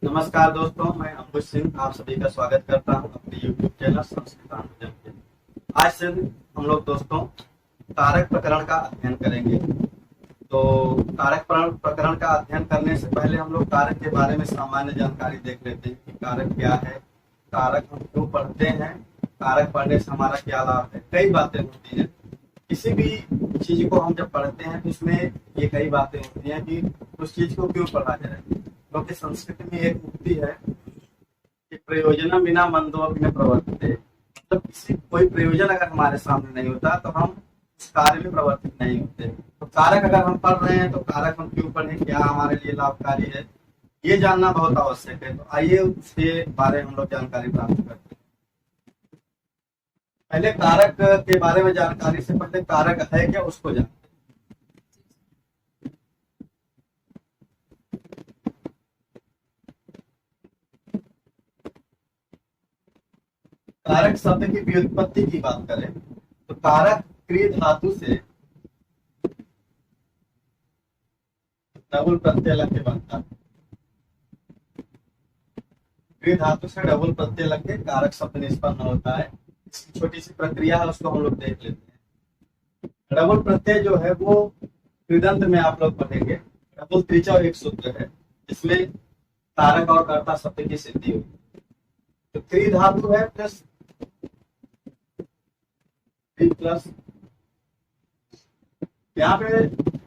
नमस्कार दोस्तों, मैं अंकुश सिंह आप सभी का स्वागत करता हूं अपने YouTube चैनल संस्कृतांजलि में। आज से हम लोग दोस्तों कारक प्रकरण का अध्ययन करेंगे। तो प्रकरण का अध्ययन करने से पहले हम लोग कारक के बारे में सामान्य जानकारी देख लेते हैं कि कारक क्या है, कारक हम क्यों पढ़ते हैं, कारक पढ़ने से हमारा क्या लाभ है। कई बातें होती हैं, किसी भी चीज को हम जब पढ़ते हैं तो उसमें ये कई बातें होती हैं कि उस चीज को क्यों पढ़ा जाए। क्योंकि संस्कृत में एक उक्ति है कि प्रयोजन बिना मंदोपि न प्रवर्तते, मतलब किसी कोई प्रयोजन अगर हमारे सामने नहीं होता तो हम उस कार्य में प्रवर्तित नहीं होते। तो कारक अगर हम पढ़ रहे हैं तो कारक हम क्यों पढ़ें, क्या हमारे लिए लाभकारी है, ये जानना बहुत आवश्यक है। तो आइए उसके बारे में हम लोग जानकारी प्राप्त करते हैं। पहले कारक के बारे में जानकारी से पहले कारक है क्या उसको जानते हैं। कारक शब्द की व्युत्पत्ति की बात करें तो कारक क्रिय धातु से डबल प्रत्यय लग के बनता है। क्रिय धातु से डबल प्रत्यय लग के कारक शब्द निष्पन्न होता है। इसकी छोटी सी प्रक्रिया है, उसको हम लोग देख लेते हैं। डबल प्रत्यय जो है वो कृदंत में आप लोग पढ़ेंगे। डबल त्रिचा एक सूत्र है जिसमें कारक और कर्ता शब्द की सिद्धि होगी। तो क्रिय धातु है प्लस प्लस यहाँ पे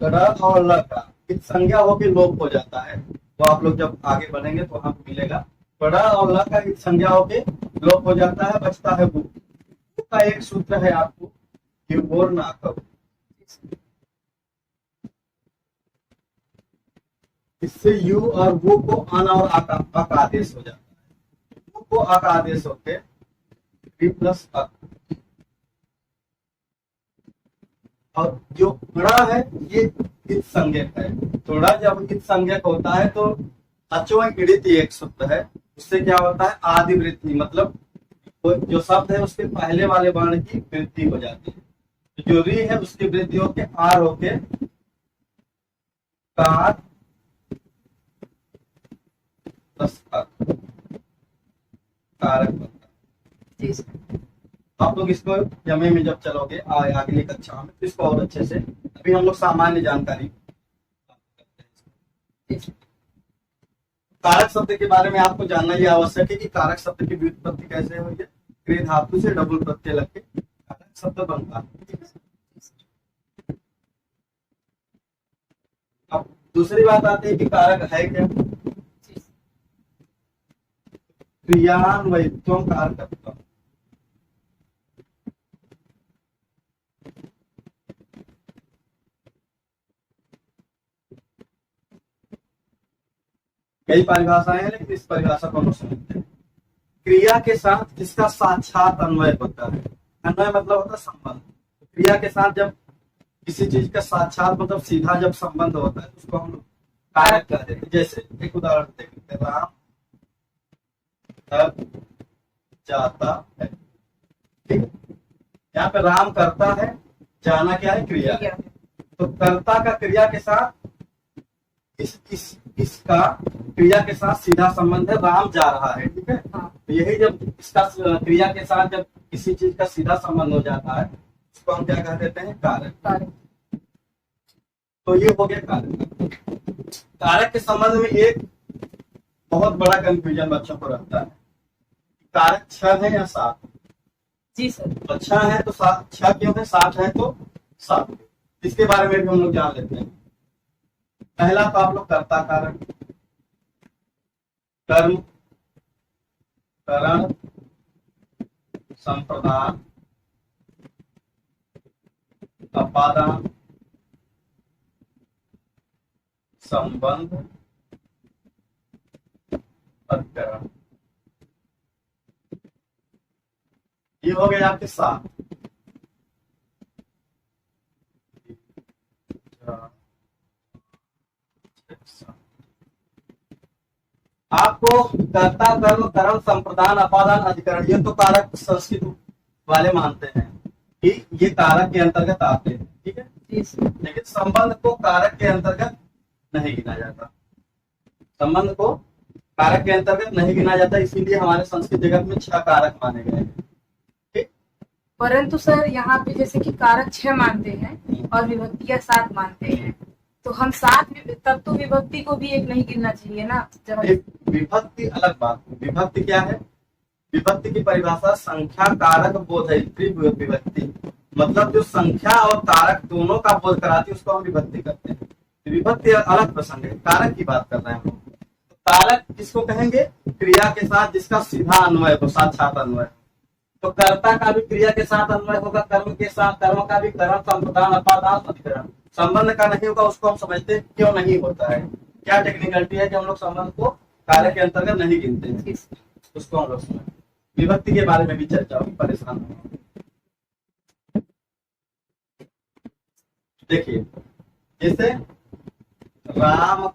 र और ल का इत संज्ञा होकर लोप हो जाता है। तो आप लोग जब आगे बढ़ेंगे तो वहां मिलेगा र और ल का इत संज्ञा होकर लोप हो जाता है, बचता है वो का एक सूत्र है आपको युवोर ना कहो। इससे यू और वो को अन और अक आदेश हो जाता है। यू को अक आदेश होके प्लस अक, और जो ड़ा है ये इत संज्ञक है। तो ड़ा जब इत संज्ञक होता है तो अचो इड़ित एक सूत्र है, उससे क्या होता है आदि वृद्धि, मतलब जो शब्द है उसके पहले वाले वर्ण की वृद्धि हो जाती है। तो जो री है उसकी वृद्धि होके आर होके कार प्लस अक कारक बनता है। आप लोग इसको जमे में जब चलोगे अगली कक्षा में तो इसको और अच्छे से, अभी हम लोग सामान्य जानकारी कारक शब्द के बारे में आपको जानना ये आवश्यक है कि कारक शब्द की व्युत्पत्ति कैसे हुई है। क्रिय धातु से डबल प्रत्यय लग के कारक शब्द बनता है। अब दूसरी बात आती है कि कारक है क्या। क्रियान्वयित्वम कारकत्वम, कई परिभाषाएं हैं लेकिन इस परिभाषा को हम समझते हैं। क्रिया के साथ जिसका साक्षात अन्वय होता है, अन्वय मतलब होता है संबंध। क्रिया के साथ जब किसी चीज का साक्षात मतलब सीधा जब संबंध होता है तो उसको हम कारक कहते हैं। जैसे एक उदाहरण देखते हैं, राम तक जाता है, ठीक है। यहाँ पे राम करता है, जाना क्या है क्रिया है। तो कर्ता का क्रिया के साथ इसका क्रिया के साथ सीधा संबंध है, राम जा रहा है, ठीक है। तो यही जब इसका क्रिया के साथ जब किसी चीज का सीधा संबंध हो जाता है उसको हम क्या कह देते हैं कारक। तो ये हो गया कारक। कारक के संबंध में एक बहुत बड़ा कंफ्यूजन बच्चों को रहता है, कारक 6 है या 7। जी सर। तो 6 है तो 6 क्यों है, 7 है तो 7। इसके बारे में भी हम लोग जान लेते हैं। पहला तो आप लोग कर्ता कारक, कर्म, करण, संप्रदान, अपादान, संबंध, अधिकरण, ये हो गए आपके 7। आपको कर्ता कर्म करण संप्रदान अपादान अधिकरण ये तो कारक संस्कृत वाले मानते हैं कि ये कारक के अंतर्गत आते हैं, ठीक है। लेकिन संबंध को कारक के अंतर्गत नहीं गिना जाता। संबंध को कारक के अंतर्गत नहीं गिना जाता, इसीलिए हमारे संस्कृत जगत में 6 कारक माने गए हैं। ठीक। परंतु सर यहाँ पे जैसे कि कारक 6 मानते हैं और विभक्तियां 7 मानते हैं, तो हम 7 तब तो विभक्ति को भी एक नहीं गिनना चाहिए ना। जब विभक्ति अलग बात है। विभक्ति क्या है? विभक्ति की परिभाषा संख्या कारक बोधयित्री विभक्ति, मतलब जो संख्या और कारक दोनों का बोध कराती है उसको हम विभक्ति करते हैं। विभक्ति अलग प्रसंग है, कारक की बात कर रहे हैं हम। कारक किसको कहेंगे? क्रिया के साथ जिसका सीधा अन्वय हो, साक्षात अन्वय। तो कर्ता का भी क्रिया के साथ अन्वय होगा, कर्म के साथ, कर्म का भी करण, संप्रदान, अपादान, अधिकरण। संबंध का नहीं होगा, उसको हम समझते हैं क्यों नहीं होता है, क्या टेक्निकलिटी है कि हम लोग संबंध को कारक के अंतर्गत नहीं गिनते हैं, उसको हम लोग समझते। विभक्ति के बारे में भी चर्चा होगी, परेशान होगी। देखिए, जैसे राम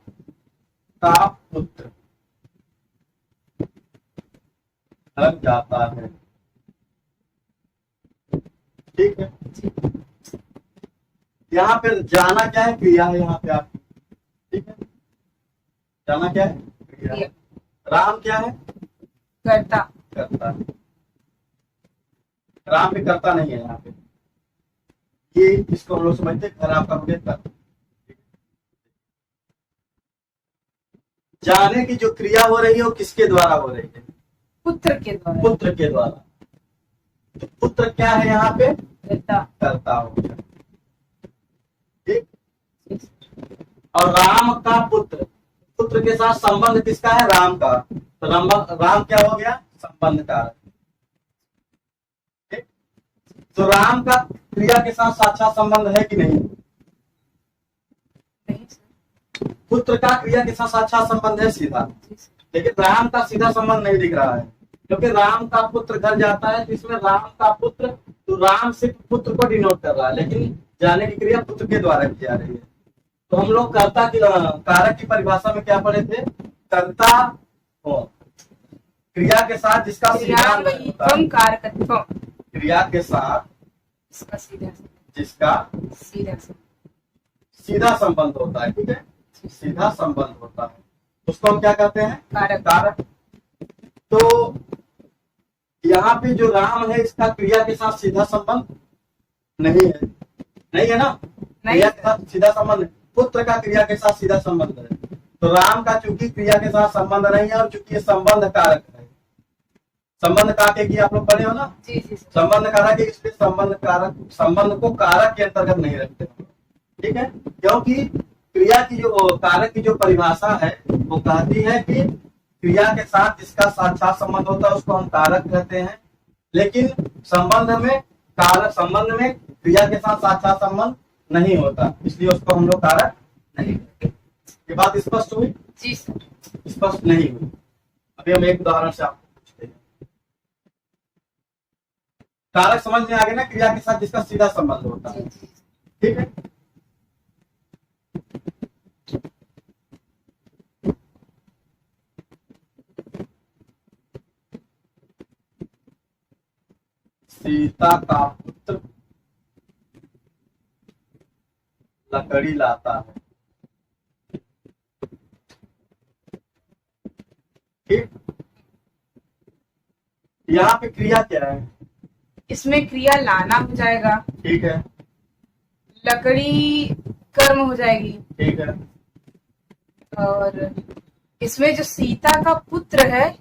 का पुत्र लग जाता है, ठीक है। यहाँ पे जाना क्या है? क्रिया है यहाँ पे आपकी, ठीक है। जाना क्या है? क्रिया। राम क्या है? कर्ता। करता। राम भी करता नहीं है यहाँ पे, ये इसको हम लोग समझते हैं घर आपका हो गया कर्ता। जाने की जो क्रिया हो रही है वो किसके द्वारा हो रही है? पुत्र के द्वारा। पुत्र के द्वारा। तो पुत्र क्या है यहाँ पे? कर्ता। कर्ता हो गया, ठीक। और राम का पुत्र, पुत्र के साथ संबंध किसका है? राम का। तो राम क्या हो गया? संबंध कारक, ठीक। तो राम का क्रिया के साथ साक्षात संबंध है कि नहीं? पुत्र का क्रिया के साथ साक्षात संबंध है सीधा, लेकिन राम का सीधा संबंध नहीं दिख रहा है, क्योंकि राम का पुत्र घर जाता है तो इसमें राम का पुत्र, तो राम सिर्फ पुत्र को डिनोट कर रहा है, लेकिन जाने की क्रिया पुत्र के द्वारा की जा रही है। तो हम लोग कर्ता की कारक की परिभाषा में क्या पढ़े थे? कर्ता हो क्रिया के साथ जिसका सीधा, क्रिया के साथ जिसका सीधा संबंध होता है, ठीक है। सीधा संबंध होता है उसको हम क्या कहते हैं? कारक। तो यहाँ पे जो राम है इसका क्रिया के साथ सीधा संबंध नहीं है, नहीं है ना? क्रिया के साथ सीधा संबंध, पुत्र का क्रिया के साथ सीधा संबंध है। तो राम का चूंकि क्रिया के साथ संबंध नहीं है और चूंकि ये संबंध कारक है, संबंध कारक की आप लोग पढ़े हो ना? जी। संबंध कारक है, इसलिए संबंध को कारक के अंतर्गत नहीं रखते, ठीक है। क्योंकि क्रिया की जो कारक की जो परिभाषा है वो कहती है कि क्रिया के साथ जिसका साक्षात संबंध होता है उसको हम कारक कहते हैं, लेकिन संबंध में क्रिया के साथ साक्षात संबंध नहीं होता, इसलिए उसको हम लोग कारक नहीं कहते। ये बात स्पष्ट हुई? जी सर। स्पष्ट नहीं हुई? अभी हम एक उदाहरण से आपको पूछते हैं। कारक समझ में आ गया ना? क्रिया के साथ जिसका सीधा संबंध होता है, ठीक है। सीता का पुत्र लकड़ी लाता है, ठीक। यहाँ पे क्रिया क्या है? इसमें क्रिया लाना हो जाएगा, ठीक है। लकड़ी कर्म हो जाएगी, ठीक है। और इसमें जो सीता का पुत्र है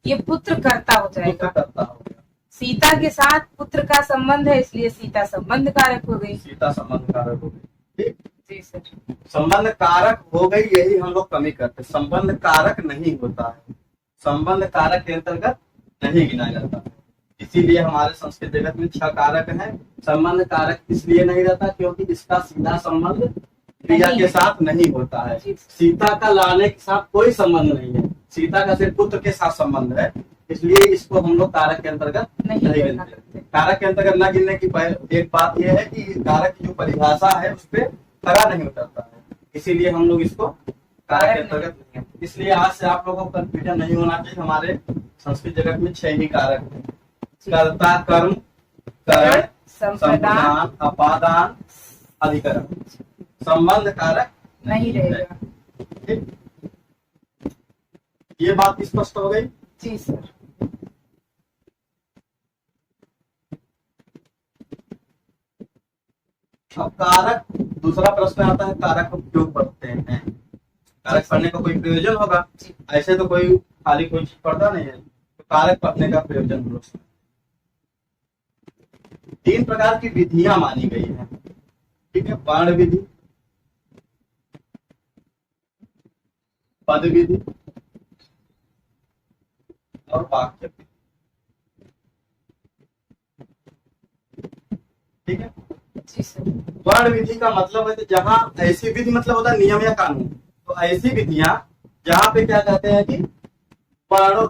ये पुत्र कर्ता हो जाएगा। कर्ता हो गया। सीता के साथ पुत्र का संबंध है, इसलिए सीता संबंध कारक हो गई। सीता संबंध कारक हो गई, ठीक। जी सर। संबंध कारक हो गई, यही हम लोग कमी करते। संबंध कारक नहीं होता है, संबंध कारक के अंतर्गत नहीं गिना जाता, इसीलिए हमारे संस्कृत जगत में 6 कारक हैं। संबंध कारक इसलिए नहीं रहता क्योंकि इसका सीधा संबंध क्रिया के साथ नहीं होता है। सीता का लाने के साथ कोई संबंध नहीं है, सीता का सिर्फ पुत्र के साथ संबंध है, इसलिए इसको हम लोग कारक के अंतर्गत नहीं गिनते। कारक के अंतर्गत न गिनने की एक बात यह है कि कारक की जो परिभाषा है उस पर खरा नहीं उतरता है, इसीलिए हम लोग इसको कारक के अंतर्गत नहीं है। इसलिए आज से आप लोगों को कंफ्यूजन नहीं होना चाहिए। हमारे संस्कृत जगत में 6 ही कारक हैं: कर्ता, कर्म, करण, संप्रदान, अपादान, अधिकरण। संबंध कारक नहीं रहेगा, ठीक। ये बात स्पष्ट हो गई। जी सर। अब कारक, दूसरा प्रश्न आता है कारक हम क्यों पढ़ते हैं। कारक पढ़ने का कोई प्रयोजन होगा, ऐसे तो कोई खाली कोई चीज पढ़ता नहीं है, तो कारक पढ़ने का प्रयोजन हम लोग। 3 प्रकार की विधियां मानी गई हैं, ठीक है। वर्ण विधि, पद विधि और वाक्य विधि, ठीक है। जी सर। वर्ण विधि का मतलब है कि जहां ऐसी विधि मतलब होता है नियम या कानून, तो ऐसी विधियां जहां पे क्या कहते हैं कि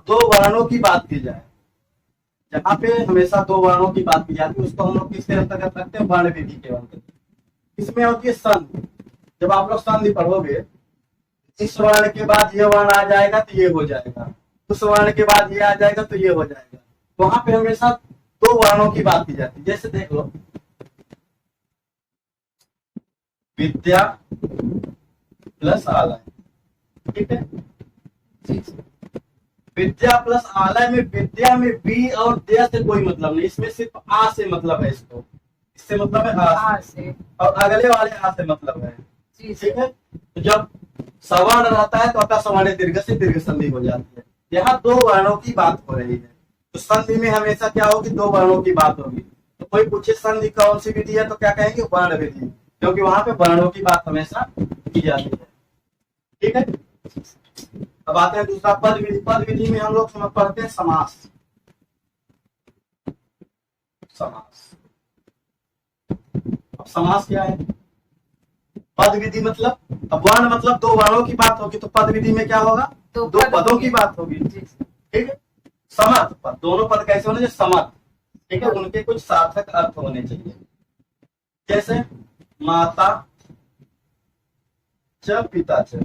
दो वर्णों की बात की जाए, जहां पे हमेशा 2 वर्णों की बात की जाती है उसको हम लोग किसके अंतर्गत रखते हैं, वर्ण विधि के अंतर्गत। इसमें होती है संधि। जब आप लोग संधि पढ़ोगे, इस वर्ण के बाद ये वर्ण आ जाएगा तो ये हो जाएगा, उस वर्ण के बाद ये आ जाएगा तो ये हो जाएगा, वहां पे हमेशा 2 वर्णों की बात की जाती है। जैसे देख लो, विद्या प्लस आलय, ठीक है। विद्या प्लस आलय में विद्या में बी और दया से कोई मतलब नहीं, इसमें सिर्फ आ से मतलब है, इसको इससे मतलब है आ से, और अगले वाले आ से मतलब है, ठीक है। तो जब सवर्ण रहता है तो अतः सवर्ण दीर्घ से दीर्घ संधि हो जाती है। यहाँ 2 वर्णों की बात हो रही है, तो संधि में हमेशा क्या होगी, 2 वर्णों की बात होगी। तो कोई पूछे संधि कौन सी विधि है, तो क्या कहेंगे, वर्ण विधि, क्योंकि वहां पे वर्णों की बात हमेशा की जाती है, ठीक है। अब आते हैं दूसरा पद विधि। पद विधि में हम लोग पढ़ते हैं समास। समास, अब समास क्या है, पद विधि मतलब, अब वर्ण मतलब 2 वर्णों की बात होगी, तो पद विधि में क्या होगा, 2 पदों की बात होगी, ठीक है। समर्थ पद, दोनों पद कैसे होने चाहिए, समर्थ, ठीक है, उनके कुछ सार्थक अर्थ होने चाहिए। जैसे माता च पिता च,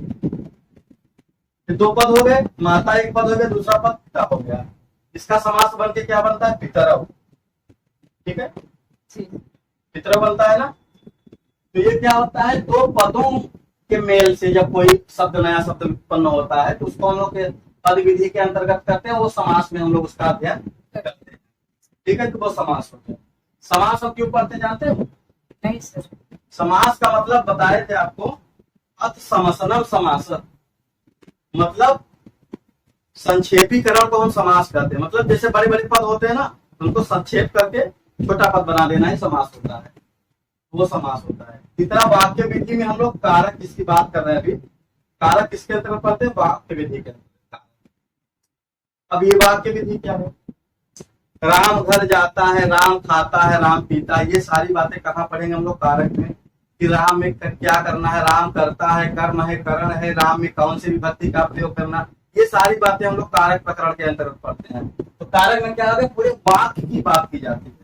2 पद हो गए, माता एक पद हो गया, दूसरा पद पिता हो गया, इसका समास बन के क्या बनता है, पितरव, ठीक है, पितरव बनता है ना। तो ये क्या होता है, 2 पदों के मेल से जब कोई शब्द, नया शब्द उत्पन्न होता है तो उसको हम लोग पद विधि के अंतर्गत करते हैं, वो समास में हम लोग उसका अध्ययन करते हैं, ठीक है। तो वो समास होते हैं। समास हम क्यों पढ़ते जानते हो? नहीं सर। समास का मतलब बताए थे आपको, अथ समसनम समास, मतलब संक्षेपीकरण को हम समास कहते हैं। मतलब जैसे बड़े बड़े पद होते हैं ना, उनको संक्षेप करके छोटा पद बना देना ही समास होता है, वो समास होता है। तीसरा वाक्य विधि में हम लोग कारक जिसकी बात कर रहे हैं अभी, कारक किसके अंतर्गत पढ़ते हैं, वाक्य विधि के अंतर्गत। अब ये वाक्य विधि क्या है, राम घर जाता है, राम खाता है, राम पीता है, ये सारी बातें कहाँ पढ़ेंगे हम लोग, कारक में। कि राम में क्या करना है, राम करता है, कर्म है, करण है, राम में कौन सी विभक्ति का प्रयोग करना, ये सारी बातें हम लोग कारक प्रकरण के अंतर्गत पढ़ते हैं। तो कारक में क्या होगा, पूरे वाक्य की बात की जाती है,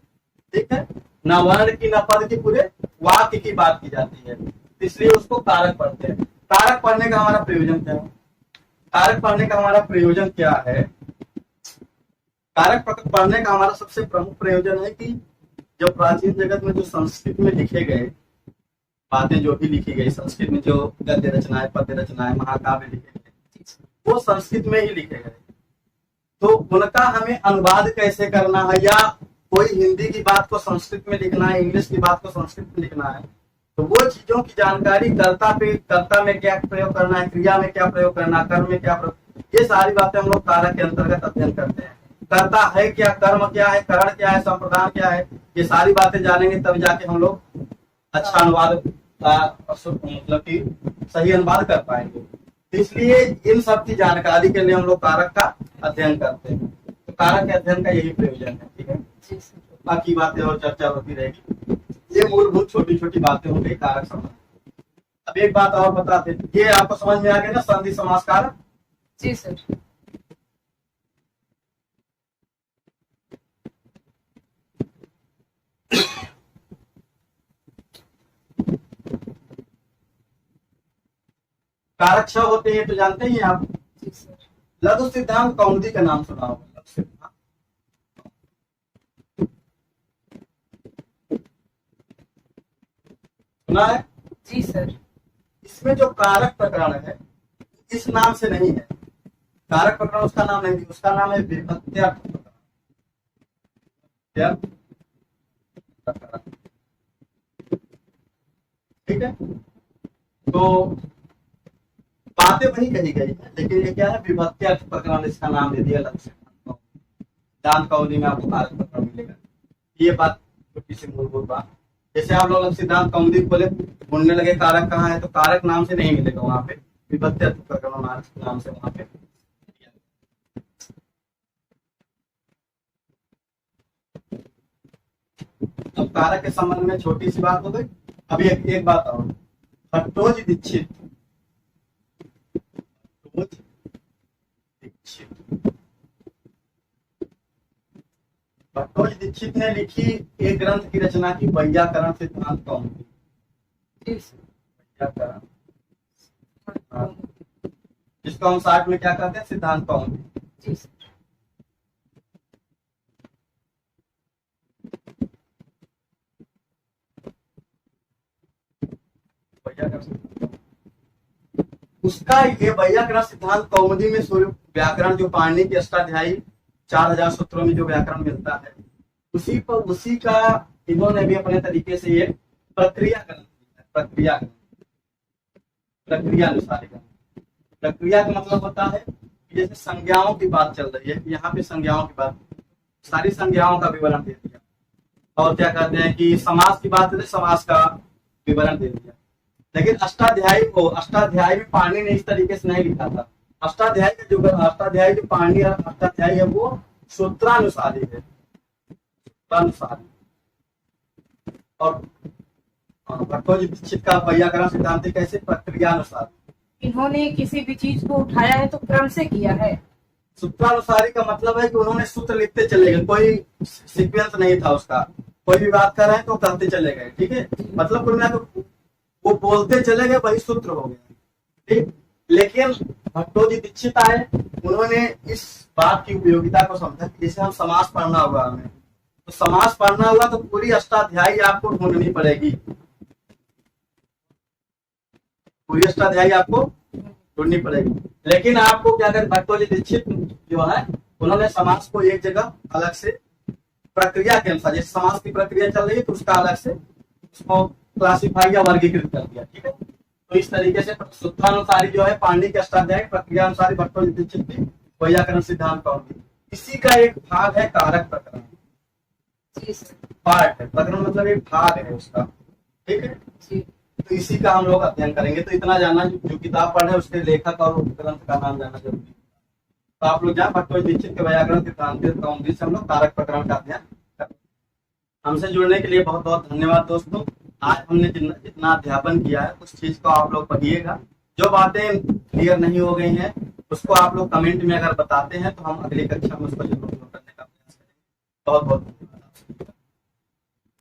ठीक है, न वर्ण की न पद की, पूरे वाक्य की बात की जाती है, इसलिए उसको कारक पढ़ते हैं। कारक पढ़ने का हमारा प्रयोजन क्या है, कारक पढ़ने का हमारा प्रयोजन क्या है, कारक पढ़ने का हमारा सबसे प्रमुख प्रयोजन है कि जो प्राचीन जगत में जो संस्कृत में लिखे गए बातें, जो भी लिखी गई संस्कृत में, जो गद्य रचनाएं, पद्य रचनाएं, महाकाव्य लिखे गए, वो संस्कृत में ही लिखे गए। तो उनका हमें अनुवाद कैसे करना है, या कोई हिंदी की बात को संस्कृत में लिखना है, इंग्लिश की बात को संस्कृत में लिखना है, तो वो चीजों की जानकारी कर्ता में क्या प्रयोग करना है, क्रिया में क्या प्रयोग करना है, कर्म में क्या प्रयोग, ये सारी बातें हम लोग कारक के अंतर्गत अध्ययन करते हैं। कर्ता है क्या, कर्म क्या है, करण क्या है, संप्रदान क्या है, ये सारी बातें जानेंगे तब जाके हम लोग अच्छा अनुवाद मतलब कि सही अनुवाद कर पाएंगे। इसलिए इन सब की जानकारी के लिए हम लोग कारक का अध्ययन करते हैं। तो कारक के अध्ययन का यही प्रयोजन है, ठीक है। बाकी बातें और चर्चा होती रहेगी, ये मूलभूत छोटी छोटी बातें हो गई कारक संबंध। अब एक बात और बताते, ये आपको समझ में आ गया ना, संधि समास कारक। जी सर। कारक 6 होते हैं तो जानते ही आप। लघु सिद्धांत कौमुदी का नाम सुना होगा, लघु सिद्धांत सुना है? जी सर। इसमें जो कारक प्रकरण है इस नाम से नहीं है, कारक प्रकरण उसका नाम नहीं, उसका नाम है विभक्त्यर्थ प्रकरण। ठीक है, तो बातें वही कही गई है, लेकिन ये क्या है, विभक्त्यर्थ प्रकरण इसका नाम दे दिया अलग से। सिद्धांत कौमुदी में आपको कारक प्रकरण मिलेगा। ये बात छोटी सी मूलभूत बात। जैसे आप लोग सिद्धांत कौमुदी बोले ढूंढने लगे कारक कहाँ है, तो कारक नाम से नहीं मिलेगा वहां पे, विभक्त्यर्थ प्रकरण नाम से वहां पे। अब कारक के संबंध में छोटी सी बात हो गई। अभी एक बात और, भट्टोजी दीक्षित भट्टोजी दीक्षित ने लिखी एक ग्रंथ की रचना की, वैयाकरण सिद्धांत कौमुदी। वैयाकरण, जिसको हम शॉर्ट में क्या कहते हैं, सिद्धांत कौमुदी। उसका ये वैयाकरण सिद्धांत कौमुदी में सूर्य व्याकरण जो पाणिनि की अष्टाध्यायी 4000 सूत्रों में जो व्याकरण मिलता है, उसी का इन्होंने भी अपने तरीके से ये प्रक्रिया अनुसार। प्रक्रिया का मतलब होता है कि जैसे संज्ञाओं की बात चल रही है, यहाँ पे संज्ञाओं की बात, सारी संज्ञाओं का विवरण दे दिया। और क्या कहते हैं कि समास की बात है, समास का विवरण दे दिया। लेकिन अष्टाध्यायी में पाणिनि ने इस तरीके से नहीं लिखा था। अष्टाध्यायी जो पाणिनि अष्टाध्यायी है वो सूत्रानुसारी है, सूत्रानुसारी। और भट्टोजी दीक्षित का वैयाकरण सिद्धांत कैसे, प्रक्रियानुसार। इन्होंने किसी भी चीज को उठाया है तो क्रम से किया है। सूत्रानुसारी का मतलब है कि उन्होंने सूत्र लिखते चले गए, कोई सीक्वेंस नहीं था उसका। कोई भी बात कर रहे हैं तो कहते चले गए, ठीक है, मतलब कुल मिलाकर वो बोलते चले गए, वही सूत्र हो गया। ठीक, लेकिन भट्टोजी दीक्षित आए, उन्होंने इस बात की उपयोगिता को समझा कि जैसे हम समास पढ़ना होगा हमें, तो समास पढ़ना होगा तो पूरी अष्टाध्यायी आपको ढूंढनी पड़ेगी, पूरी अष्टाध्यायी आपको ढूंढनी पड़ेगी। लेकिन आपको क्या करें, भट्टोजी दीक्षित जो है उन्होंने समास को एक जगह अलग से प्रक्रिया के अनुसार, जैसे समास की प्रक्रिया चल रही है तो उसका अलग से उसको क्लासिफाई या वर्गीकृत कर दिया। ठीक है, तो इस तरीके से सूत्रानुसारी जो है पाणिनि के अष्टाध्यायी, प्रक्रिया अनुसारी भट्टोजी दीक्षित की वैयाकरण सिद्धांत कौमुदी। इसी का एक भाग है कारक प्रकरण। पार्ट है, प्रकरण मतलब एक भाग है उसका। ठीक है, तो इसी का हम लोग अध्ययन करेंगे। तो इतना जानना, जो किताब पढ़े उसके लेखक और ग्रंथ का नाम जानना जरूरी है। तो आप लोग जान भट्टोजी दीक्षित के वैयाकरण सिद्धांत कौमुदी से हम लोग कारक प्रकरण का अध्ययन करेंगे। हमसे जुड़ने के लिए बहुत बहुत धन्यवाद दोस्तों। आज हमने जितना अध्यापन किया है उस चीज को आप लोग पढ़िएगा। जो बातें क्लियर नहीं हो गई हैं उसको आप लोग कमेंट में अगर बताते हैं तो हम अगली कक्षा में उसको जरूर करने का प्रयास करेंगे। बहुत बहुत